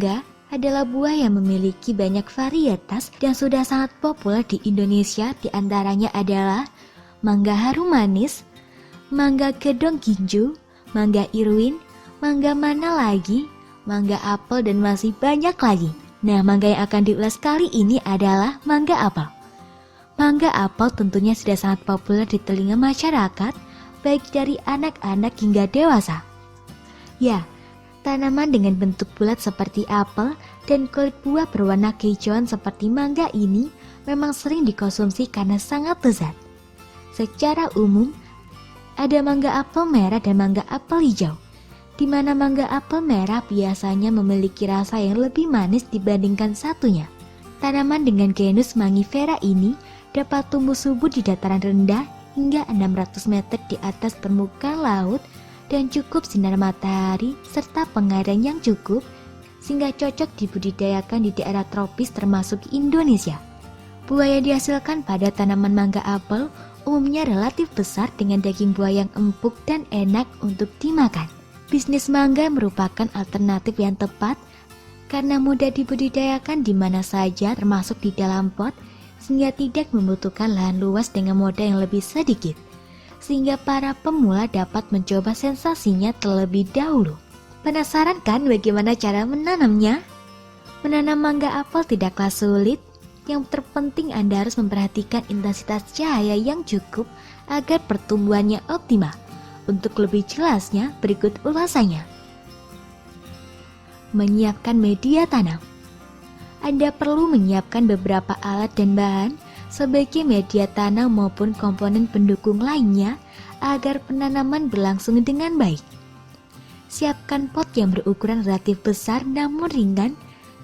Mangga adalah buah yang memiliki banyak varietas dan sudah sangat populer di Indonesia. Di antaranya adalah mangga harum manis, mangga gedong ginju, mangga irwin, mangga mana lagi, mangga apel, dan masih banyak lagi. Nah, mangga yang akan diulas kali ini adalah mangga apel. Mangga apel tentunya sudah sangat populer di telinga masyarakat, baik dari anak-anak hingga dewasa. Ya, tanaman dengan bentuk bulat seperti apel dan kulit buah berwarna kehijauan seperti mangga ini memang sering dikonsumsi karena sangat lezat. Secara umum, ada mangga apel merah dan mangga apel hijau, di mana mangga apel merah biasanya memiliki rasa yang lebih manis dibandingkan satunya. Tanaman dengan genus Mangifera ini dapat tumbuh subur di dataran rendah hingga 600 meter di atas permukaan laut dan cukup sinar matahari serta pengairan yang cukup sehingga cocok dibudidayakan di daerah tropis termasuk Indonesia. Buah yang dihasilkan pada tanaman mangga apel umumnya relatif besar dengan daging buah yang empuk dan enak untuk dimakan. Bisnis mangga merupakan alternatif yang tepat karena mudah dibudidayakan di mana saja termasuk di dalam pot sehingga tidak membutuhkan lahan luas dengan modal yang lebih sedikit, sehingga para pemula dapat mencoba sensasinya terlebih dahulu. Penasaran kan bagaimana cara menanamnya? Menanam mangga apel tidaklah sulit, yang terpenting Anda harus memperhatikan intensitas cahaya yang cukup agar pertumbuhannya optimal. Untuk lebih jelasnya, berikut ulasannya. Menyiapkan media tanam. Anda perlu menyiapkan beberapa alat dan bahan sebagai media tanam maupun komponen pendukung lainnya agar penanaman berlangsung dengan baik. Siapkan pot yang berukuran relatif besar namun ringan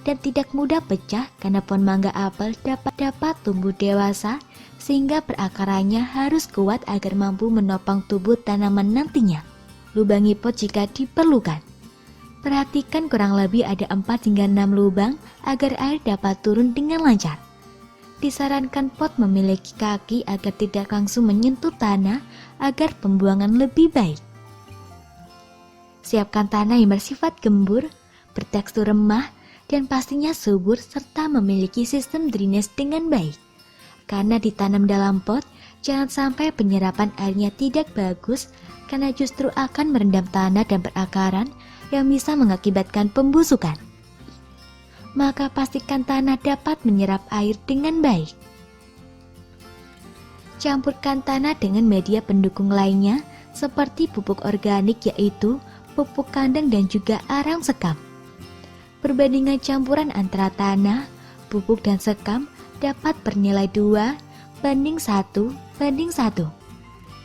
dan tidak mudah pecah karena pohon mangga apel dapat tumbuh dewasa sehingga perakarannya harus kuat agar mampu menopang tubuh tanaman nantinya. Lubangi pot jika diperlukan. Perhatikan kurang lebih ada 4 hingga 6 lubang agar air dapat turun dengan lancar. Disarankan pot memiliki kaki agar tidak langsung menyentuh tanah agar pembuangan lebih baik. Siapkan tanah yang bersifat gembur, bertekstur remah, dan pastinya subur serta memiliki sistem drainase dengan baik. Karena ditanam dalam pot, jangan sampai penyerapan airnya tidak bagus karena justru akan merendam tanah dan perakaran yang bisa mengakibatkan pembusukan. Maka pastikan tanah dapat menyerap air dengan baik. Campurkan tanah dengan media pendukung lainnya seperti pupuk organik yaitu pupuk kandang dan juga arang sekam. Perbandingan campuran antara tanah, pupuk dan sekam dapat bernilai 2:1:1.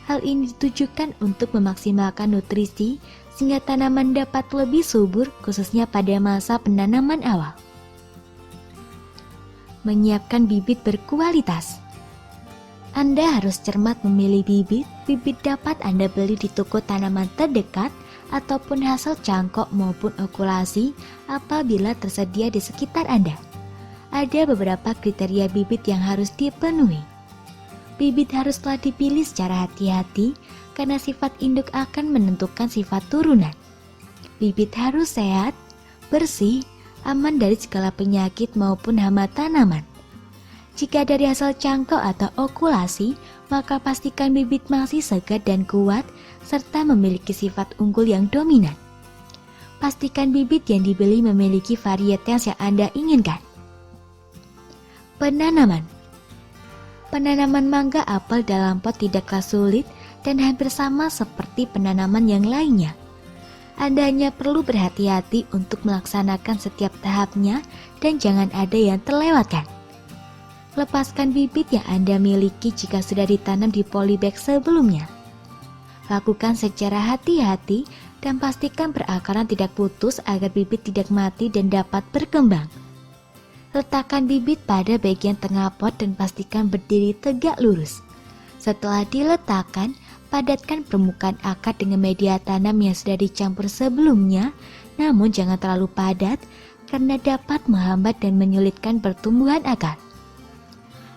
Hal ini ditujukan untuk memaksimalkan nutrisi sehingga tanaman dapat lebih subur khususnya pada masa penanaman awal. Menyiapkan bibit berkualitas. Anda harus cermat memilih bibit. Bibit dapat Anda beli di toko tanaman terdekat ataupun hasil cangkok maupun okulasi apabila tersedia di sekitar Anda. Ada beberapa kriteria bibit yang harus dipenuhi. Bibit haruslah dipilih secara hati-hati karena sifat induk akan menentukan sifat turunan. Bibit harus sehat, bersih, aman dari segala penyakit maupun hama tanaman. Jika dari hasil cangkok atau okulasi, maka pastikan bibit masih segar dan kuat serta memiliki sifat unggul yang dominan. Pastikan bibit yang dibeli memiliki varietas yang Anda inginkan. Penanaman. Penanaman mangga apel dalam pot tidaklah sulit dan hampir sama seperti penanaman yang lainnya. Anda hanya perlu berhati-hati untuk melaksanakan setiap tahapnya dan jangan ada yang terlewatkan. Lepaskan bibit yang Anda miliki jika sudah ditanam di polybag sebelumnya. Lakukan secara hati-hati dan pastikan perakaran tidak putus agar bibit tidak mati dan dapat berkembang. Letakkan bibit pada bagian tengah pot dan pastikan berdiri tegak lurus. Setelah diletakkan, padatkan permukaan akar dengan media tanam yang sudah dicampur sebelumnya, namun jangan terlalu padat karena dapat menghambat dan menyulitkan pertumbuhan akar.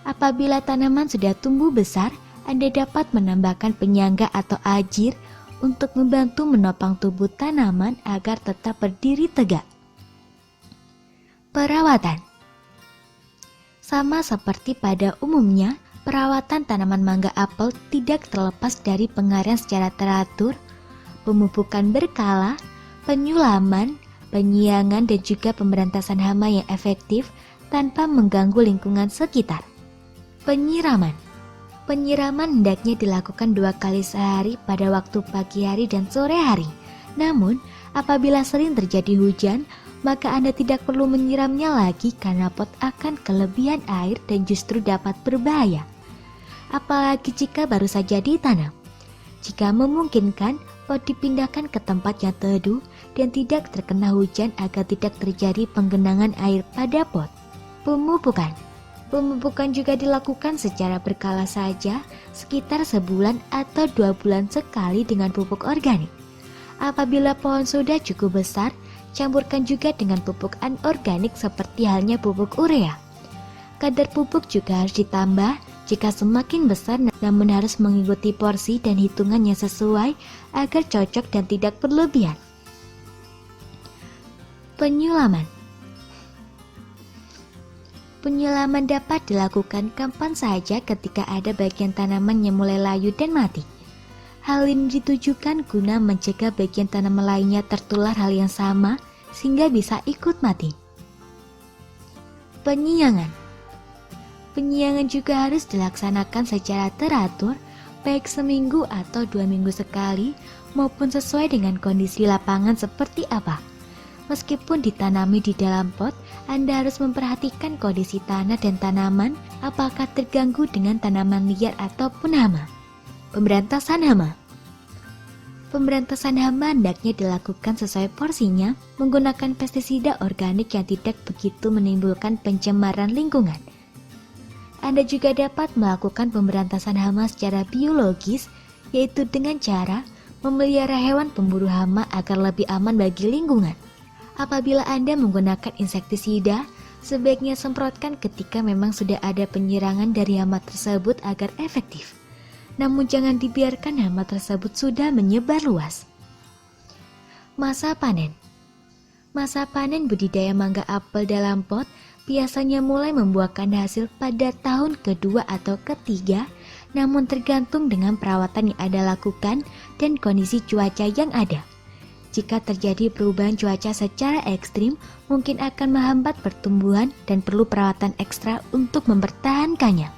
Apabila tanaman sudah tumbuh besar, Anda dapat menambahkan penyangga atau ajir untuk membantu menopang tubuh tanaman agar tetap berdiri tegak. Perawatan. Sama seperti pada umumnya, perawatan tanaman mangga apel tidak terlepas dari pengairan secara teratur, pemupukan berkala, penyulaman, penyiangan dan juga pemberantasan hama yang efektif tanpa mengganggu lingkungan sekitar. Penyiraman. Penyiraman hendaknya dilakukan 2 kali sehari pada waktu pagi hari dan sore hari. Namun, apabila sering terjadi hujan, maka Anda tidak perlu menyiramnya lagi karena pot akan kelebihan air dan justru dapat berbahaya. Apalagi jika baru saja ditanam. Jika memungkinkan, pot dipindahkan ke tempat yang teduh dan tidak terkena hujan agar tidak terjadi penggenangan air pada pot. Pemupukan. Pemupukan juga dilakukan secara berkala saja, sekitar sebulan atau 2 bulan sekali dengan pupuk organik. Apabila pohon sudah cukup besar, campurkan juga dengan pupuk anorganik seperti halnya pupuk urea. Kadar pupuk juga harus ditambah jika semakin besar, namun harus mengikuti porsi dan hitungan yang sesuai agar cocok dan tidak berlebihan. Penyulaman. Penyulaman dapat dilakukan kapan saja ketika ada bagian tanaman yang mulai layu dan mati. Hal ini ditujukan guna mencegah bagian tanaman lainnya tertular hal yang sama sehingga bisa ikut mati. Penyiangan. Penyiangan juga harus dilaksanakan secara teratur, baik seminggu atau 2 minggu sekali maupun sesuai dengan kondisi lapangan seperti apa. Meskipun ditanami di dalam pot, Anda harus memperhatikan kondisi tanah dan tanaman, apakah terganggu dengan tanaman liar ataupun hama. Pemberantasan hama. Pemberantasan hama hendaknya dilakukan sesuai porsinya, menggunakan pestisida organik yang tidak begitu menimbulkan pencemaran lingkungan. Anda juga dapat melakukan pemberantasan hama secara biologis, yaitu dengan cara memelihara hewan pemburu hama agar lebih aman bagi lingkungan. Apabila Anda menggunakan insektisida, sebaiknya semprotkan ketika memang sudah ada penyerangan dari hama tersebut agar efektif. Namun jangan dibiarkan hama tersebut sudah menyebar luas. Masa panen. Masa panen budidaya mangga apel dalam pot biasanya mulai membuahkan hasil pada tahun kedua atau ketiga, namun tergantung dengan perawatan yang Anda lakukan dan kondisi cuaca yang ada. Jika terjadi perubahan cuaca secara ekstrim, mungkin akan menghambat pertumbuhan dan perlu perawatan ekstra untuk mempertahankannya.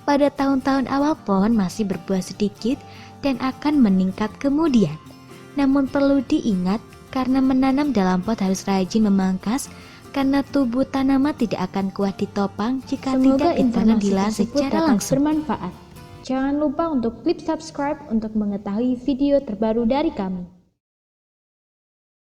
Pada tahun-tahun awal pohon masih berbuah sedikit dan akan meningkat kemudian. Namun perlu diingat karena menanam dalam pot harus rajin memangkas karena tubuh tanaman tidak akan kuat ditopang jika tidak ditanam di lahan secara langsung. Bermanfaat. Jangan lupa untuk klik subscribe untuk mengetahui video terbaru dari kami.